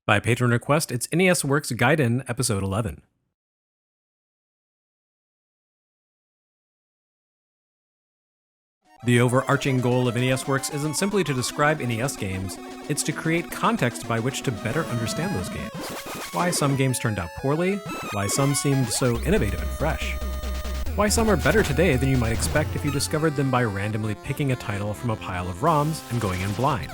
By patron request, it's NES Works Gaiden, Episode 11. The overarching goal of NES Works isn't simply to describe NES games, it's to create context by which to better understand those games. Why some games turned out poorly, why some seemed so innovative and fresh. Why some are better today than you might expect if you discovered them by randomly picking a title from a pile of ROMs and going in blind.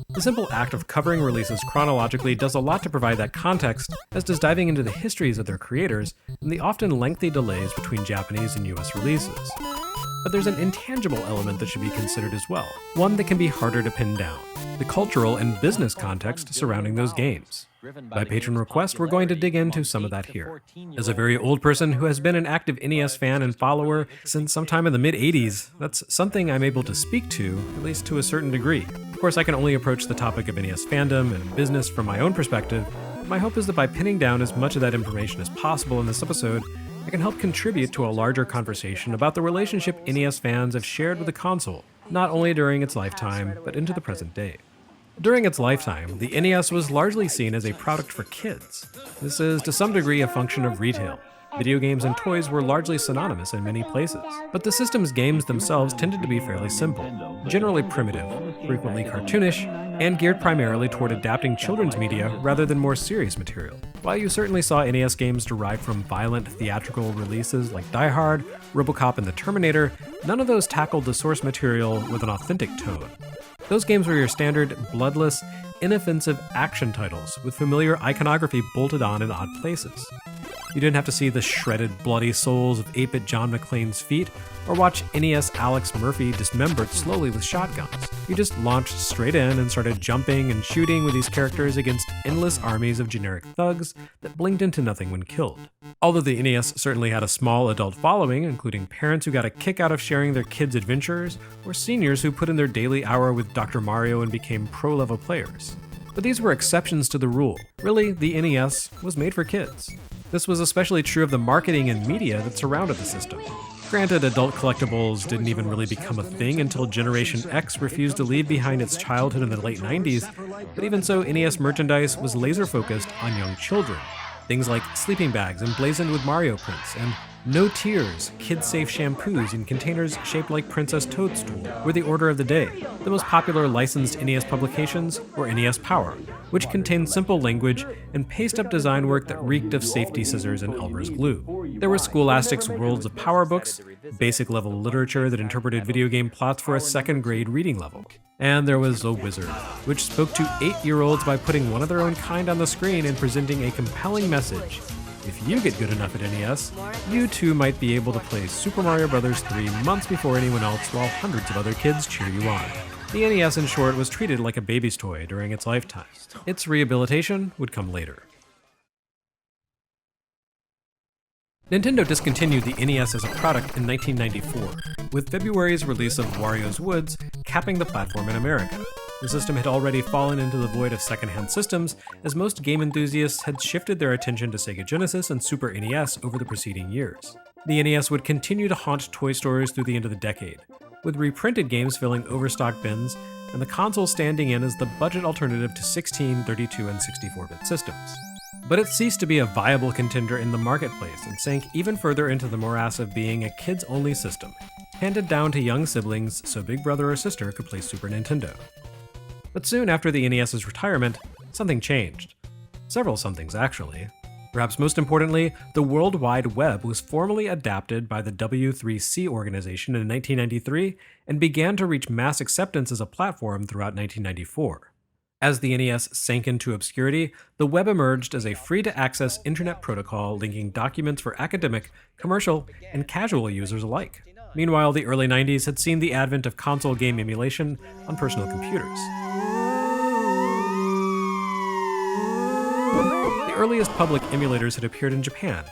The simple act of covering releases chronologically does a lot to provide that context, as does diving into the histories of their creators and the often lengthy delays between Japanese and US releases. But there's an intangible element that should be considered as well, one that can be harder to pin down: the cultural and business context surrounding those games. By patron request, we're going to dig into some of that here. As a very old person who has been an active NES fan and follower since sometime in the mid-80s, that's something I'm able to speak to, at least to a certain degree. Of course, I can only approach the topic of NES fandom and business from my own perspective. My hope is that by pinning down as much of that information as possible in this episode, I can help contribute to a larger conversation about the relationship NES fans have shared with the console, not only during its lifetime, but into the present day. During its lifetime, the NES was largely seen as a product for kids. This is to some degree a function of retail. Video games and toys were largely synonymous in many places, but the system's games themselves tended to be fairly simple, generally primitive, frequently cartoonish, and geared primarily toward adapting children's media rather than more serious material. While you certainly saw NES games derived from violent theatrical releases like Die Hard, RoboCop, and The Terminator, none of those tackled the source material with an authentic tone. Those games were your standard, bloodless, inoffensive action titles with familiar iconography bolted on in odd places. You didn't have to see the shredded, bloody souls of 8-bit John McClane's feet, or watch NES Alex Murphy dismembered slowly with shotguns. You just launched straight in and started jumping and shooting with these characters against endless armies of generic thugs that blinked into nothing when killed. Although the NES certainly had a small adult following, including parents who got a kick out of sharing their kids' adventures, or seniors who put in their daily hour with Dr. Mario and became pro-level players. But these were exceptions to the rule. Really, the NES was made for kids. This was especially true of the marketing and media that surrounded the system. Granted, adult collectibles didn't even really become a thing until Generation X refused to leave behind its childhood in the late 90s, but even so, NES merchandise was laser-focused on young children. Things like sleeping bags emblazoned with Mario prints, and No Tears, kid-safe shampoos in containers shaped like Princess Toadstool were the order of the day. The most popular licensed NES publications were NES Power, which contained simple language and paste-up design work that reeked of safety scissors and Elmer's glue. There were Scholastic's Worlds of Power books, basic-level literature that interpreted video game plots for a second-grade reading level. And there was The Wizard, which spoke to 8-year-olds by putting one of their own kind on the screen and presenting a compelling message. If you get good enough at NES, you too might be able to play Super Mario Bros. 3 months before anyone else while hundreds of other kids cheer you on. The NES, in short, was treated like a baby's toy during its lifetime. Its rehabilitation would come later. Nintendo discontinued the NES as a product in 1994, with February's release of Wario's Woods capping the platform in America. The system had already fallen into the void of secondhand systems, as most game enthusiasts had shifted their attention to Sega Genesis and Super NES over the preceding years. The NES would continue to haunt toy stores through the end of the decade, with reprinted games filling overstock bins, and the console standing in as the budget alternative to 16, 32, and 64-bit systems. But it ceased to be a viable contender in the marketplace and sank even further into the morass of being a kids-only system, handed down to young siblings so big brother or sister could play Super Nintendo. But soon after the NES's retirement, something changed. Several somethings, actually. Perhaps most importantly, the World Wide Web was formally adapted by the W3C organization in 1993 and began to reach mass acceptance as a platform throughout 1994. As the NES sank into obscurity, the web emerged as a free-to-access internet protocol linking documents for academic, commercial, and casual users alike. Meanwhile, the early 90s had seen the advent of console game emulation on personal computers. The earliest public emulators had appeared in Japan,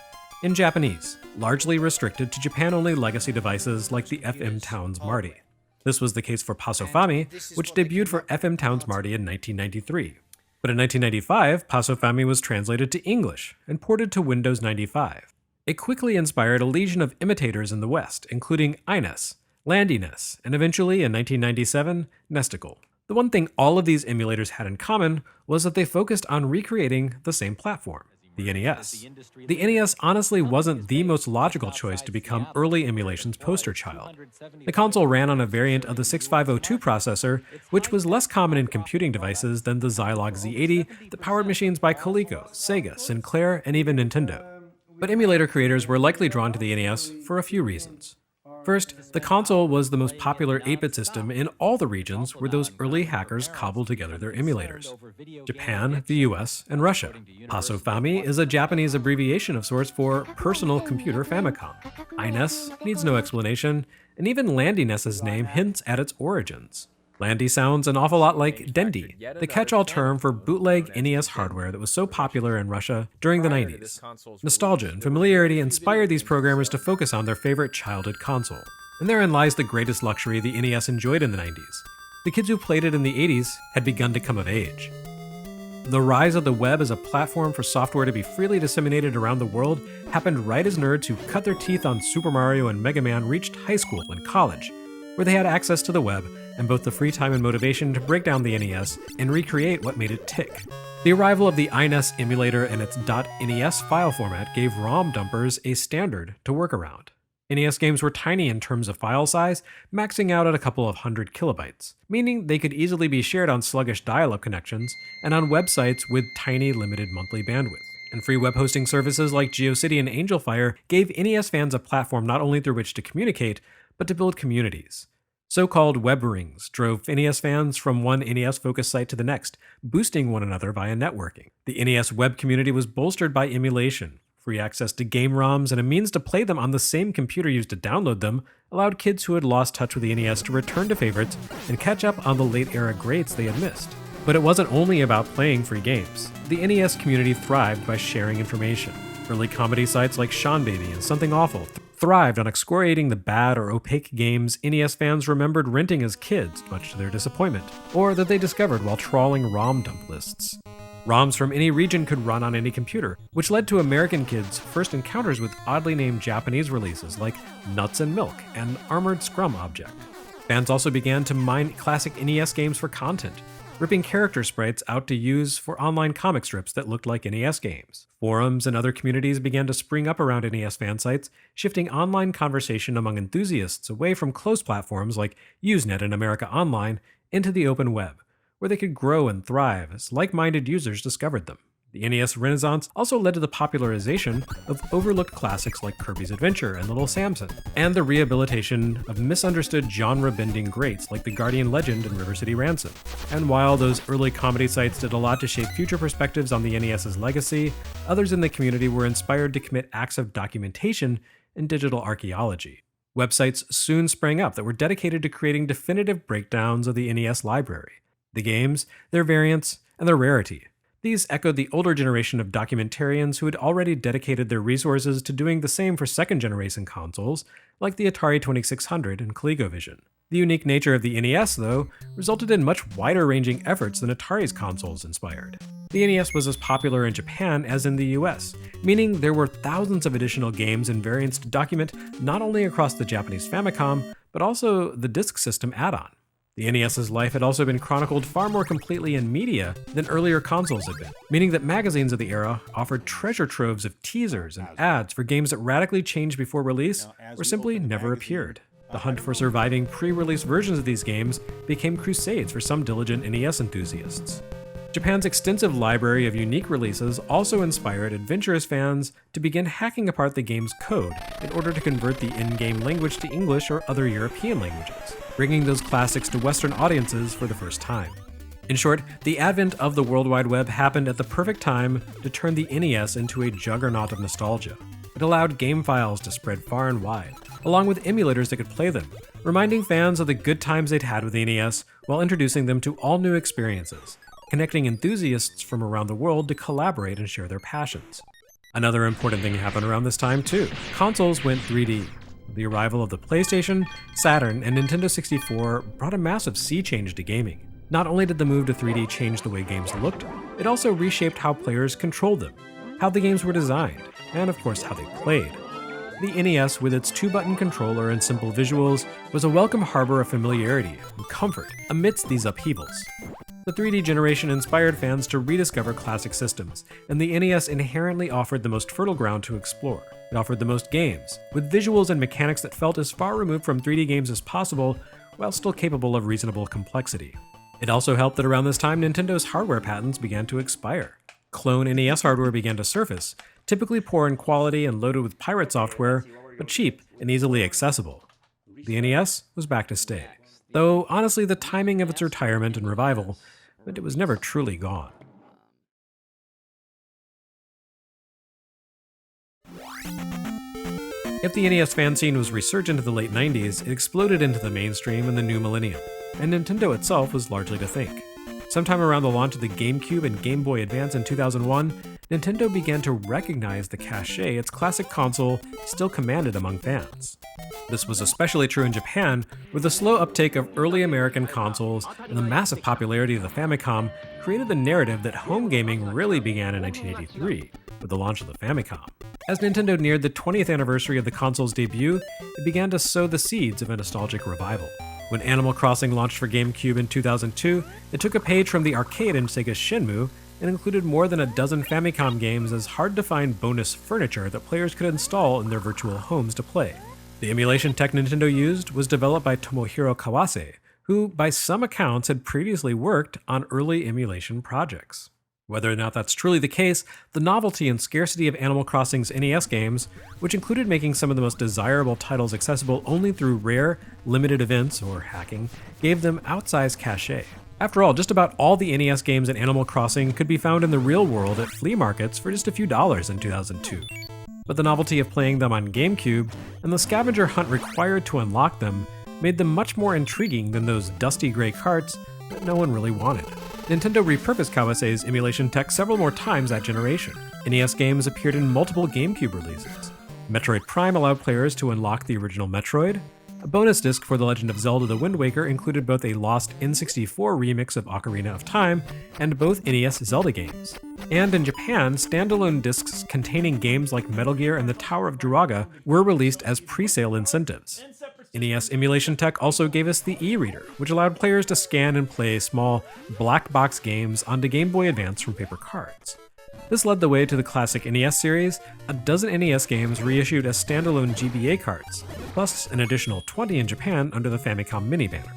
in Japanese, largely restricted to Japan-only legacy devices like the FM Towns Marty. This was the case for Pasofami, which debuted for FM Towns Marty in 1993. But in 1995, Pasofami was translated to English and ported to Windows 95. It quickly inspired a legion of imitators in the West, including iNES, LandyNES, and eventually, in 1997, Nesticle. The one thing all of these emulators had in common was that they focused on recreating the same platform, the NES. The NES honestly wasn't the most logical choice to become early emulation's poster child. The console ran on a variant of the 6502 processor, which was less common in computing devices than the Zilog Z80 that powered machines by Coleco, Sega, Sinclair, and even Nintendo. But emulator creators were likely drawn to the NES for a few reasons. First, the console was the most popular 8-bit system in all the regions where those early hackers cobbled together their emulators: Japan, the US, and Russia. Pasofami is a Japanese abbreviation of sorts for Personal Computer Famicom. INES needs no explanation, and even Landy NES's name hints at its origins. Landy sounds an awful lot like Dendy, the catch-all term for bootleg NES hardware that was so popular in Russia during the 90s. Nostalgia and familiarity inspired these programmers to focus on their favorite childhood console. And therein lies the greatest luxury the NES enjoyed in the 90s. The kids who played it in the 80s had begun to come of age. The rise of the web as a platform for software to be freely disseminated around the world happened right as nerds who cut their teeth on Super Mario and Mega Man reached high school and college, where they had access to the web and both the free time and motivation to break down the NES and recreate what made it tick. The arrival of the INES emulator and its .NES file format gave ROM dumpers a standard to work around. NES games were tiny in terms of file size, maxing out at a couple of 100 kilobytes, meaning they could easily be shared on sluggish dial-up connections and on websites with tiny limited monthly bandwidth. And free web hosting services like GeoCity and AngelFire gave NES fans a platform not only through which to communicate, but to build communities. So-called web rings drove NES fans from one NES-focused site to the next, boosting one another via networking. The NES web community was bolstered by emulation. Free access to game ROMs and a means to play them on the same computer used to download them allowed kids who had lost touch with the NES to return to favorites and catch up on the late-era greats they had missed. But it wasn't only about playing free games. The NES community thrived by sharing information. Early comedy sites like Sean Baby and Something Awful thrived on excoriating the bad or opaque games NES fans remembered renting as kids, much to their disappointment, or that they discovered while trawling ROM dump lists. ROMs from any region could run on any computer, which led to American kids' first encounters with oddly named Japanese releases like Nuts and Milk and Armored Scrum Object. Fans also began to mine classic NES games for content, ripping character sprites out to use for online comic strips that looked like NES games. Forums and other communities began to spring up around NES fan sites, shifting online conversation among enthusiasts away from closed platforms like Usenet and America Online into the open web, where they could grow and thrive as like-minded users discovered them. The NES Renaissance also led to the popularization of overlooked classics like Kirby's Adventure and Little Samson, and the rehabilitation of misunderstood genre-bending greats like The Guardian Legend and River City Ransom. And while those early comedy sites did a lot to shape future perspectives on the NES's legacy, others in the community were inspired to commit acts of documentation and digital archaeology. Websites soon sprang up that were dedicated to creating definitive breakdowns of the NES library, the games, their variants, and their rarity. These echoed the older generation of documentarians who had already dedicated their resources to doing the same for second-generation consoles, like the Atari 2600 and ColecoVision. The unique nature of the NES, though, resulted in much wider-ranging efforts than Atari's consoles inspired. The NES was as popular in Japan as in the US, meaning there were thousands of additional games and variants to document not only across the Japanese Famicom, but also the disk system add-on. The NES's life had also been chronicled far more completely in media than earlier consoles had been, meaning that magazines of the era offered treasure troves of teasers and ads for games that radically changed before release or simply never appeared. The hunt for surviving pre-release versions of these games became crusades for some diligent NES enthusiasts. Japan's extensive library of unique releases also inspired adventurous fans to begin hacking apart the game's code in order to convert the in-game language to English or other European languages, bringing those classics to Western audiences for the first time. In short, the advent of the World Wide Web happened at the perfect time to turn the NES into a juggernaut of nostalgia. It allowed game files to spread far and wide, along with emulators that could play them, reminding fans of the good times they'd had with the NES while introducing them to all new experiences, connecting enthusiasts from around the world to collaborate and share their passions. Another important thing happened around this time too. Consoles went 3D. The arrival of the PlayStation, Saturn, and Nintendo 64 brought a massive sea change to gaming. Not only did the move to 3D change the way games looked, it also reshaped how players controlled them, how the games were designed, and of course how they played. The NES, with its 2-button controller and simple visuals, was a welcome harbor of familiarity and comfort amidst these upheavals. The 3D generation inspired fans to rediscover classic systems, and the NES inherently offered the most fertile ground to explore. It offered the most games, with visuals and mechanics that felt as far removed from 3D games as possible, while still capable of reasonable complexity. It also helped that around this time, Nintendo's hardware patents began to expire. Clone NES hardware began to surface, typically poor in quality and loaded with pirate software, but cheap and easily accessible. The NES was back to stay, though honestly the timing of its retirement and revival meant it was never truly gone. If the NES fan scene was resurgent in the late 90s, it exploded into the mainstream in the new millennium, and Nintendo itself was largely to thank. Sometime around the launch of the GameCube and Game Boy Advance in 2001, Nintendo began to recognize the cachet its classic console still commanded among fans. This was especially true in Japan, where the slow uptake of early American consoles and the massive popularity of the Famicom created the narrative that home gaming really began in 1983, with the launch of the Famicom. As Nintendo neared the 20th anniversary of the console's debut, it began to sow the seeds of a nostalgic revival. When Animal Crossing launched for GameCube in 2002, it took a page from the arcade in Sega's Shenmue and included more than a dozen Famicom games as hard-to-find bonus furniture that players could install in their virtual homes to play. The emulation tech Nintendo used was developed by Tomohiro Kawase, who, by some accounts, had previously worked on early emulation projects. Whether or not that's truly the case, the novelty and scarcity of Animal Crossing's NES games, which included making some of the most desirable titles accessible only through rare, limited events or hacking, gave them outsized cachet. After all, just about all the NES games in Animal Crossing could be found in the real world at flea markets for just a few dollars in 2002. But the novelty of playing them on GameCube and the scavenger hunt required to unlock them made them much more intriguing than those dusty gray carts that no one really wanted. Nintendo repurposed Kawase's emulation tech several more times that generation. NES games appeared in multiple GameCube releases. Metroid Prime allowed players to unlock the original Metroid. A bonus disc for The Legend of Zelda: The Wind Waker included both a lost N64 remix of Ocarina of Time and both NES Zelda games. And in Japan, standalone discs containing games like Metal Gear and The Tower of Druaga were released as pre-sale incentives. NES emulation tech also gave us the e-reader, which allowed players to scan and play small black box games onto Game Boy Advance from paper cards. This led the way to the classic NES series, a dozen NES games reissued as standalone GBA cards, plus an additional 20 in Japan under the Famicom Mini banner.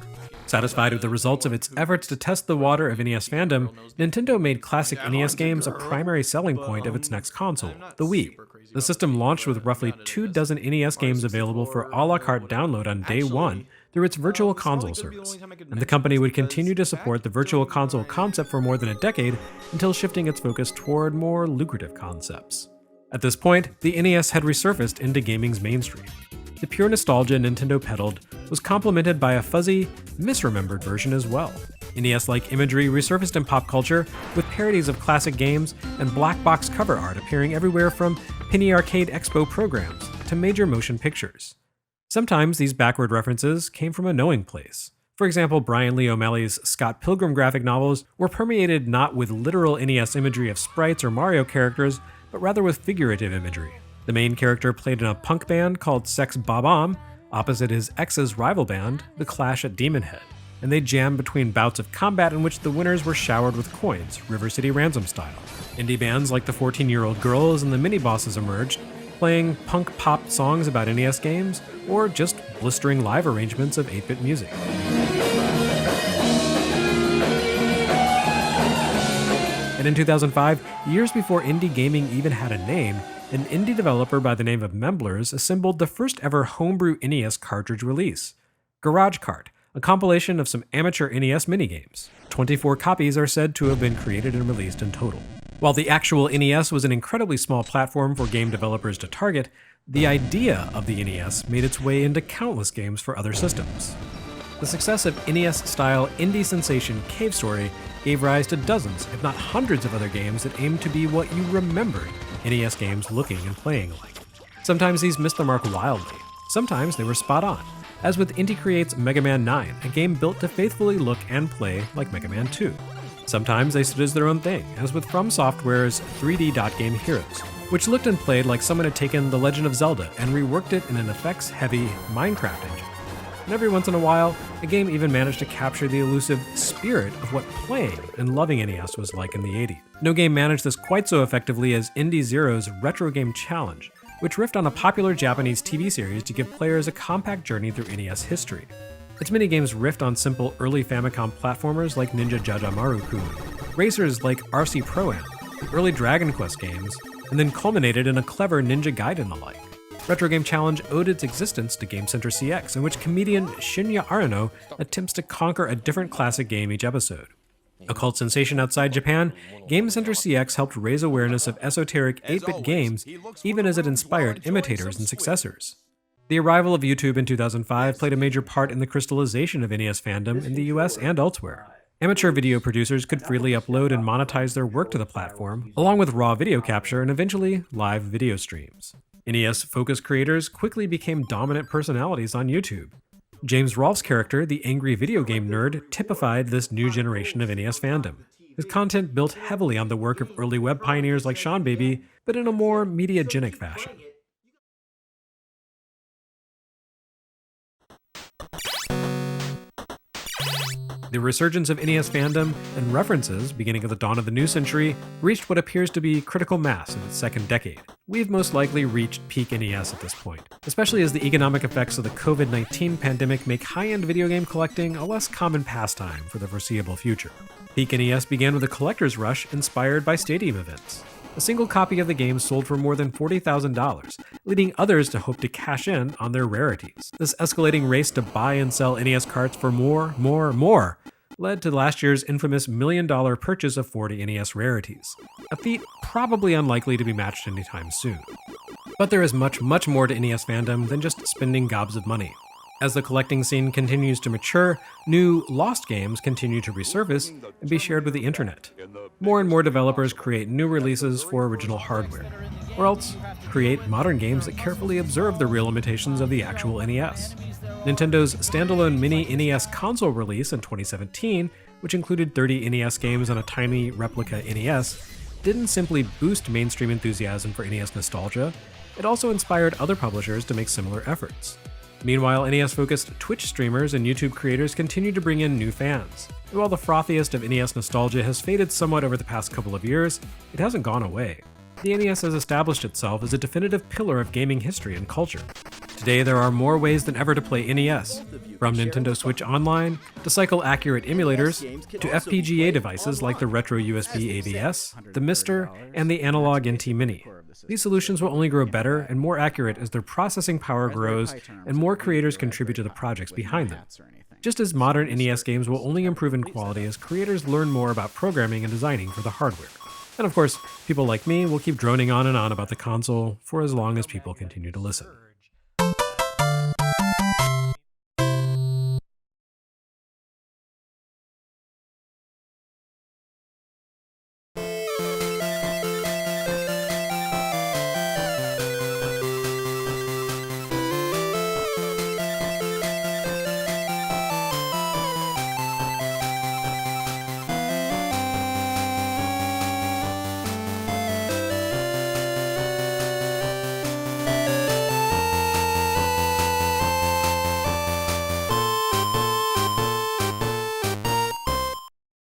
Satisfied with the results of its efforts to test the water of NES fandom, Nintendo made classic NES games a primary selling point of its next console, the Wii. The system launched with roughly 24 NES games available for a la carte download on day one through its Virtual Console service, and the company would continue to support the Virtual Console concept for more than a decade until shifting its focus toward more lucrative concepts. At this point, the NES had resurfaced into gaming's mainstream. The pure nostalgia Nintendo peddled was complemented by a fuzzy, misremembered version as well. NES-like imagery resurfaced in pop culture with parodies of classic games and black box cover art appearing everywhere from Penny Arcade Expo programs to major motion pictures. Sometimes these backward references came from a knowing place. For example, Brian Lee O'Malley's Scott Pilgrim graphic novels were permeated not with literal NES imagery of sprites or Mario characters, but rather with figurative imagery. The main character played in a punk band called Sex Bob-omb, opposite his ex's rival band, The Clash at Demon Head, and they jammed between bouts of combat in which the winners were showered with coins, River City Ransom style. Indie bands like the 14-Year-Old Girls and the Mini-Bosses emerged, playing punk-pop songs about NES games, or just blistering live arrangements of 8-bit music. And in 2005, years before indie gaming even had a name, an indie developer by the name of Memblers assembled the first ever homebrew NES cartridge release, Garage Kart, a compilation of some amateur NES minigames. 24 copies are said to have been created and released in total. While the actual NES was an incredibly small platform for game developers to target, the idea of the NES made its way into countless games for other systems. The success of NES-style indie sensation Cave Story gave rise to dozens, if not hundreds of other games that aimed to be what you remembered NES games looking and playing like. Sometimes these missed the mark wildly, sometimes they were spot on, as with Inti Create's Mega Man 9, a game built to faithfully look and play like Mega Man 2. Sometimes they stood as their own thing, as with From Software's 3D Dot Game Heroes, which looked and played like someone had taken The Legend of Zelda and reworked it in an effects-heavy Minecraft engine. And every once in a while, a game even managed to capture the elusive spirit of what playing and loving NES was like in the 80s. No game managed this quite so effectively as Indie Zero's Retro Game Challenge, which riffed on a popular Japanese TV series to give players a compact journey through NES history. Its minigames riffed on simple early Famicom platformers like Ninja Jajamaru-kun, racers like RC Pro-Am, the early Dragon Quest games, and then culminated in a clever Ninja Gaiden alike. Retro Game Challenge owed its existence to Game Center CX, in which comedian Shinya Arano attempts to conquer a different classic game each episode. A cult sensation outside Japan, Game Center CX helped raise awareness of esoteric 8-bit games, even as it inspired imitators and successors. The arrival of YouTube in 2005 played a major part in the crystallization of NES fandom in the US and elsewhere. Amateur video producers could freely upload and monetize their work to the platform, along with raw video capture and eventually live video streams. NES-focused creators quickly became dominant personalities on YouTube. James Rolfe's character, the angry video game nerd, typified this new generation of NES fandom. His content built heavily on the work of early web pioneers like Sean Baby, but in a more mediagenic fashion. The resurgence of NES fandom and references, beginning at the dawn of the new century, reached what appears to be critical mass in its second decade. We've most likely reached peak NES at this point, especially as the economic effects of the COVID-19 pandemic make high-end video game collecting a less common pastime for the foreseeable future. Peak NES began with a collector's rush inspired by stadium events. A single copy of the game sold for more than $40,000, leading others to hope to cash in on their rarities. This escalating race to buy and sell NES carts for more led to last year's infamous $1 million purchase of 40 NES rarities, a feat probably unlikely to be matched anytime soon. But there is much more to NES fandom than just spending gobs of money. As the collecting scene continues to mature, new lost games continue to resurface and be shared with the internet. More and more developers create new releases for original hardware, or else create modern games that carefully observe the real limitations of the actual NES. Nintendo's standalone mini NES console release in 2017, which included 30 NES games on a tiny replica NES, didn't simply boost mainstream enthusiasm for NES nostalgia, it also inspired other publishers to make similar efforts. Meanwhile, NES-focused Twitch streamers and YouTube creators continue to bring in new fans. And while the frothiest of NES nostalgia has faded somewhat over the past couple of years, it hasn't gone away. The NES has established itself as a definitive pillar of gaming history and culture. Today, there are more ways than ever to play NES, from Nintendo Switch Online, to cycle-accurate emulators, to FPGA devices like the Retro USB AVS, the Mister, and the Analog NT Mini. These solutions will only grow better and more accurate as their processing power grows and more creators contribute to the projects behind them. Just as modern NES games will only improve in quality as creators learn more about programming and designing for the hardware. And of course, people like me will keep droning on and on about the console for as long as people continue to listen.